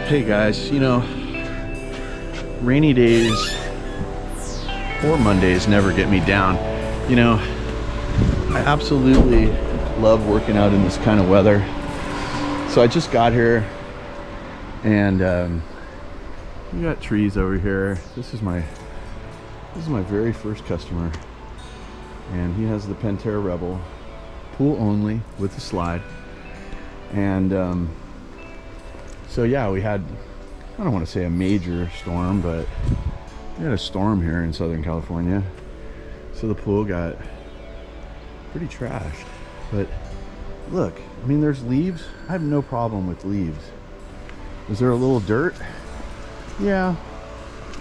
Hey guys, you know, rainy days or Mondays never get me down. You know, I absolutely love working out in this kind of weather. So I just got here and we got trees over here. This is my very first customer, and he has the Pantera Rebel, pool only with a slide. And so yeah, we had, I don't want to say a major storm, but we had a storm here in Southern California. So the pool got pretty trashed. But look, I mean, there's leaves. I have no problem with leaves. Is there a little dirt? Yeah,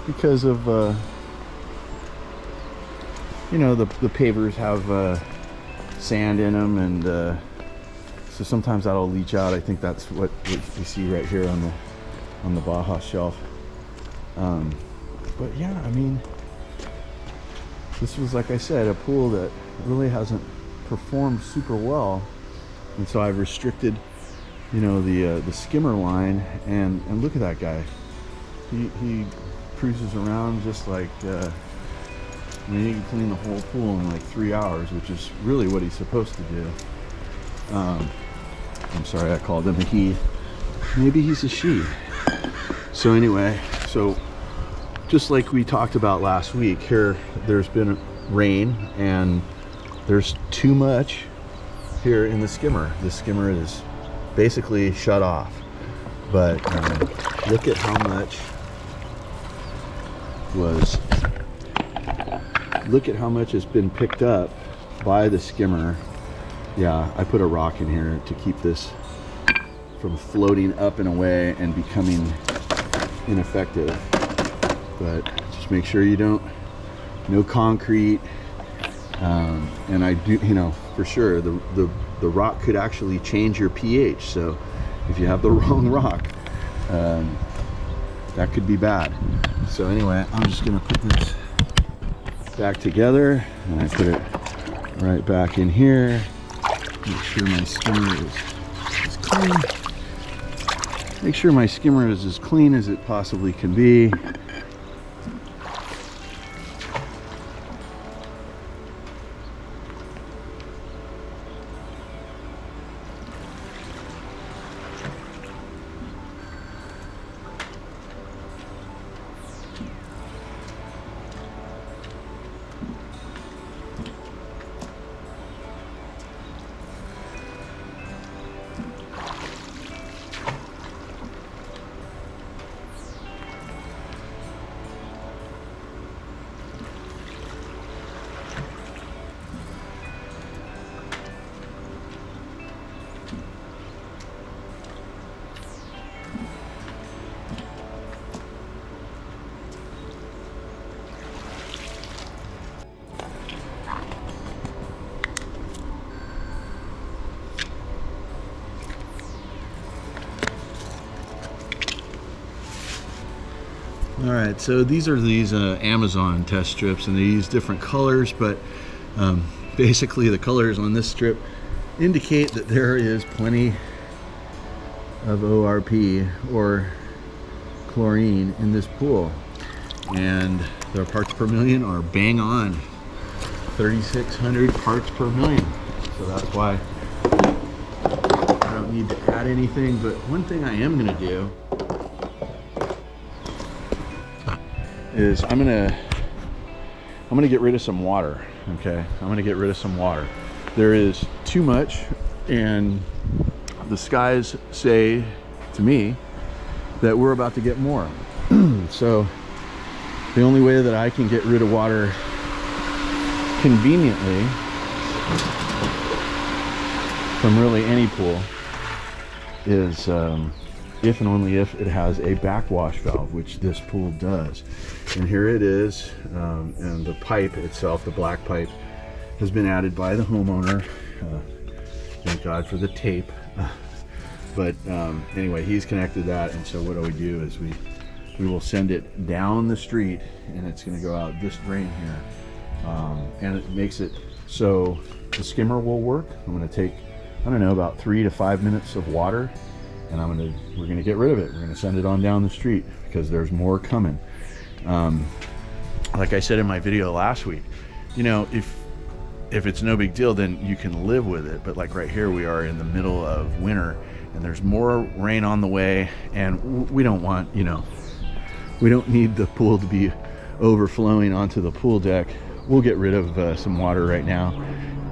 because of you know, the pavers have sand in them, and so sometimes that'll leach out. I think that's what we see right here on the Baja shelf. But yeah, I mean, this was, like I said, a pool that really hasn't performed super well, and so I've restricted, you know, the skimmer line. And look at that guy. He cruises around just like I mean, he can clean the whole pool in like 3 hours, which is really what he's supposed to do. I'm sorry, I called him a he. Maybe he's a she. So anyway, so just like we talked about last week, here there's been rain and there's too much here in the skimmer. The skimmer is basically shut off. But look at how much has been picked up by the skimmer. Yeah, I put a rock in here to keep this from floating up and away and becoming ineffective. But just make sure you don't, no concrete. And I do, you know, for sure, the rock could actually change your pH. So if you have the wrong rock, that could be bad. So anyway, I'm just gonna put this back together, and I put it right back in here. Make sure my skimmer is clean. Make sure my skimmer is as clean as it possibly can be. All right, so these are Amazon test strips, and they use different colors, but basically the colors on this strip indicate that there is plenty of ORP, or chlorine, in this pool, and their parts per million are bang on 3,600 parts per million. So that's why I don't need to add anything. But one thing I am going to do is I'm gonna get rid of some water. Okay, I'm gonna get rid of some water. There is too much, and the skies say to me that we're about to get more. So the only way that I can get rid of water conveniently from really any pool is if and only if it has a backwash valve, which this pool does. And here it is, and the pipe itself, the black pipe, has been added by the homeowner. Thank God for the tape. But anyway, he's connected that, and so what do we do is we will send it down the street, and it's going to go out this drain here, and it makes it so the skimmer will work. I'm going to take, I don't know, about 3 to 5 minutes of water, and we're gonna get rid of it. We're gonna send it on down the street because there's more coming. Like I said in my video last week, you know, if it's no big deal, then you can live with it. But like right here, we are in the middle of winter and there's more rain on the way, and we don't want, you know, we don't need the pool to be overflowing onto the pool deck. We'll get rid of some water right now,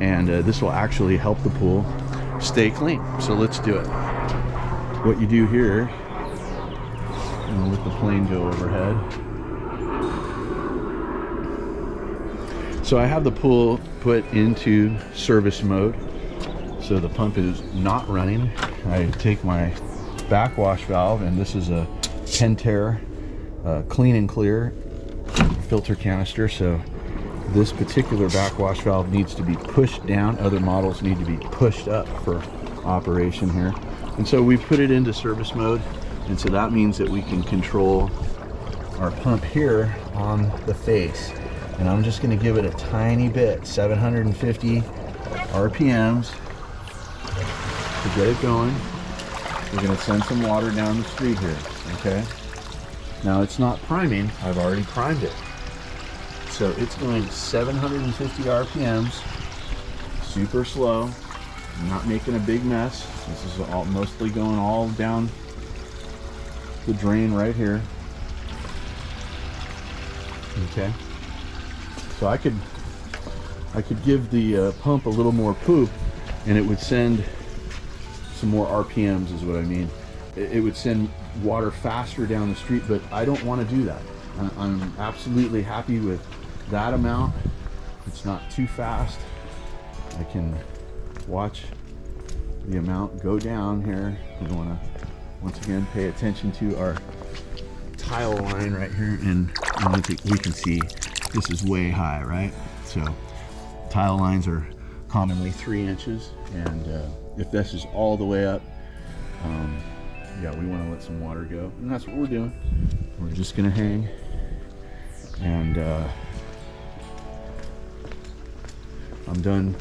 and this will actually help the pool stay clean. So let's do it. What you do here, and let the plane go overhead. So I have the pool put into service mode, so the pump is not running. I take my backwash valve, and this is a Pentair clean and clear filter canister. So this particular backwash valve needs to be pushed down. Other models need to be pushed up for operation here. And so we put it into service mode, and so that means that we can control our pump here on the face. And I'm just going to give it a tiny bit, 750 RPMs to get it going. We're going to send some water down the street here, okay? Now it's not priming, I've already primed it. So it's going 750 RPMs, super slow. I'm not making a big mess. This is all mostly going all down the drain right here. Okay. So I could give the pump a little more poop, and it would send some more RPMs, is what I mean. It would send water faster down the street, but I don't want to do that. I'm absolutely happy with that amount. It's not too fast. I can watch the amount go down here. We want to once again pay attention to our tile line right here, and I think we can see this is way high, right? So tile lines are commonly 3 inches, and if this is all the way up, yeah, we want to let some water go, and that's what we're doing. We're just gonna hang, and I'm done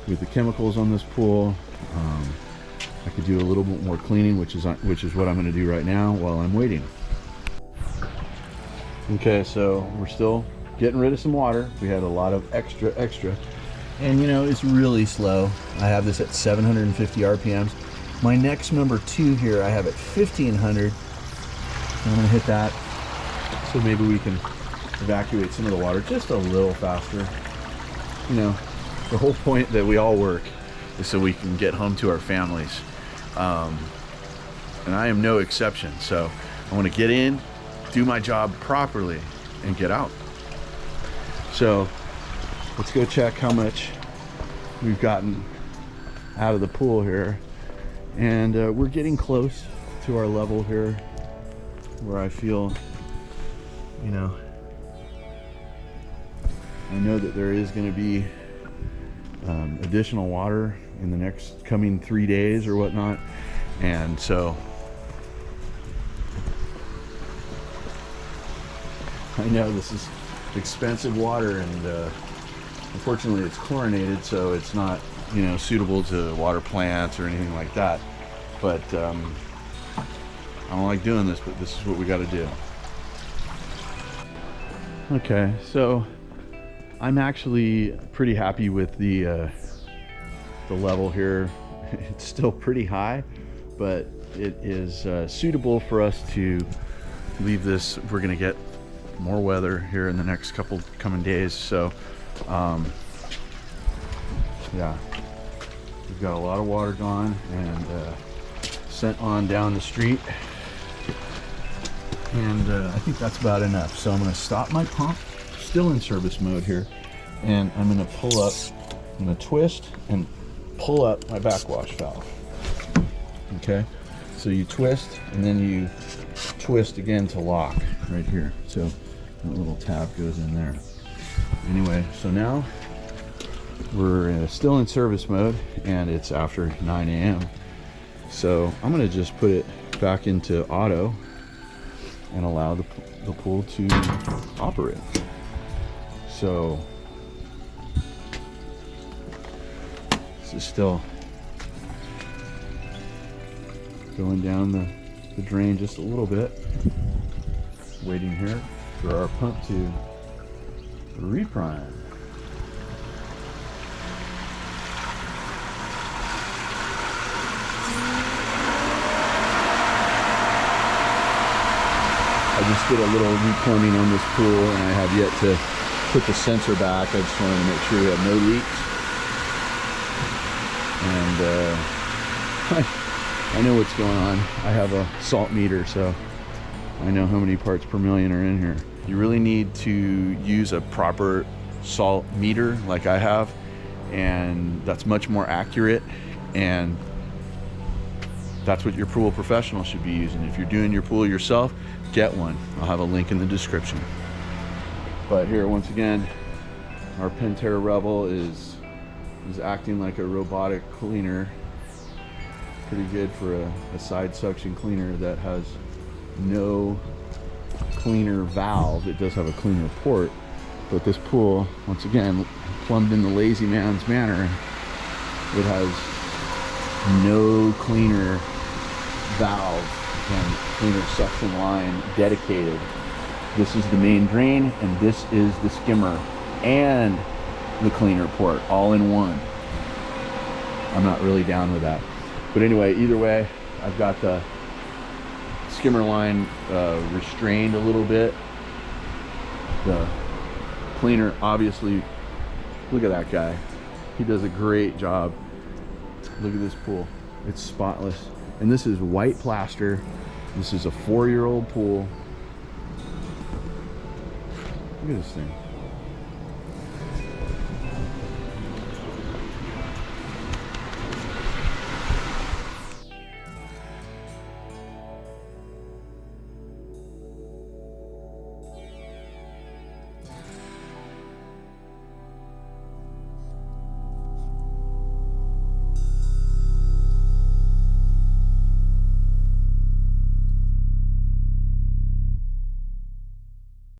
with the chemicals on this pool. I could do a little bit more cleaning, which is what I'm going to do right now while I'm waiting. Okay, so we're still getting rid of some water. We had a lot of extra, and you know, it's really slow. I have this at 750 RPMs. My next number 2 here, I have at 1500. I'm going to hit that, so maybe we can evacuate some of the water just a little faster. You know, the whole point that we all work is so we can get home to our families, and I am no exception. So I want to get in, do my job properly, and get out. So let's go check how much we've gotten out of the pool here, and we're getting close to our level here where I feel, you know, I know that there is going to be additional water in the next coming 3 days or whatnot, and so I know this is expensive water, and unfortunately it's chlorinated, so it's not, you know, suitable to water plants or anything like that. But I don't like doing this, but this is what we got to do. Okay, so I'm actually pretty happy with the level here. It's still pretty high, but it is suitable for us to leave this. We're going to get more weather here in the next couple coming days, so yeah, we've got a lot of water gone and sent on down the street, and I think that's about enough. So I'm going to stop my pump, still in service mode here, and I'm going to pull up, I'm going to twist and pull up my backwash valve. Okay, so you twist and then you twist again to lock right here, so that little tab goes in there. Anyway, so now we're still in service mode, and it's after 9 a.m. So I'm going to just put it back into auto and allow the pool to operate. So this is still Going down the drain just a little bit. Waiting here for our pump to reprime. I just did a little replumbing on this pool, and I have yet to put the sensor back. I just wanted to make sure we have no leaks. And I know what's going on. I have a salt meter, so I know how many parts per million are in here. You really need to use a proper salt meter like I have, and that's much more accurate, and that's what your pool professional should be using. If you're doing your pool yourself, get one. I'll have a link in the description. But here, once again, our Pentair Rebel is acting like a robotic cleaner. Pretty good for a side suction cleaner that has no cleaner valve. It does have a cleaner port, but this pool, once again, plumbed in the lazy man's manner, it has no cleaner valve and cleaner suction line dedicated. This is the main drain, and this is the skimmer and the cleaner port all in one. I'm not really down with that, but anyway, either way, I've got the skimmer line restrained a little bit. The cleaner, obviously, look at that guy. He does a great job. Look at this pool. It's spotless. And this is white plaster. This is a 4-year-old pool. Look at this thing.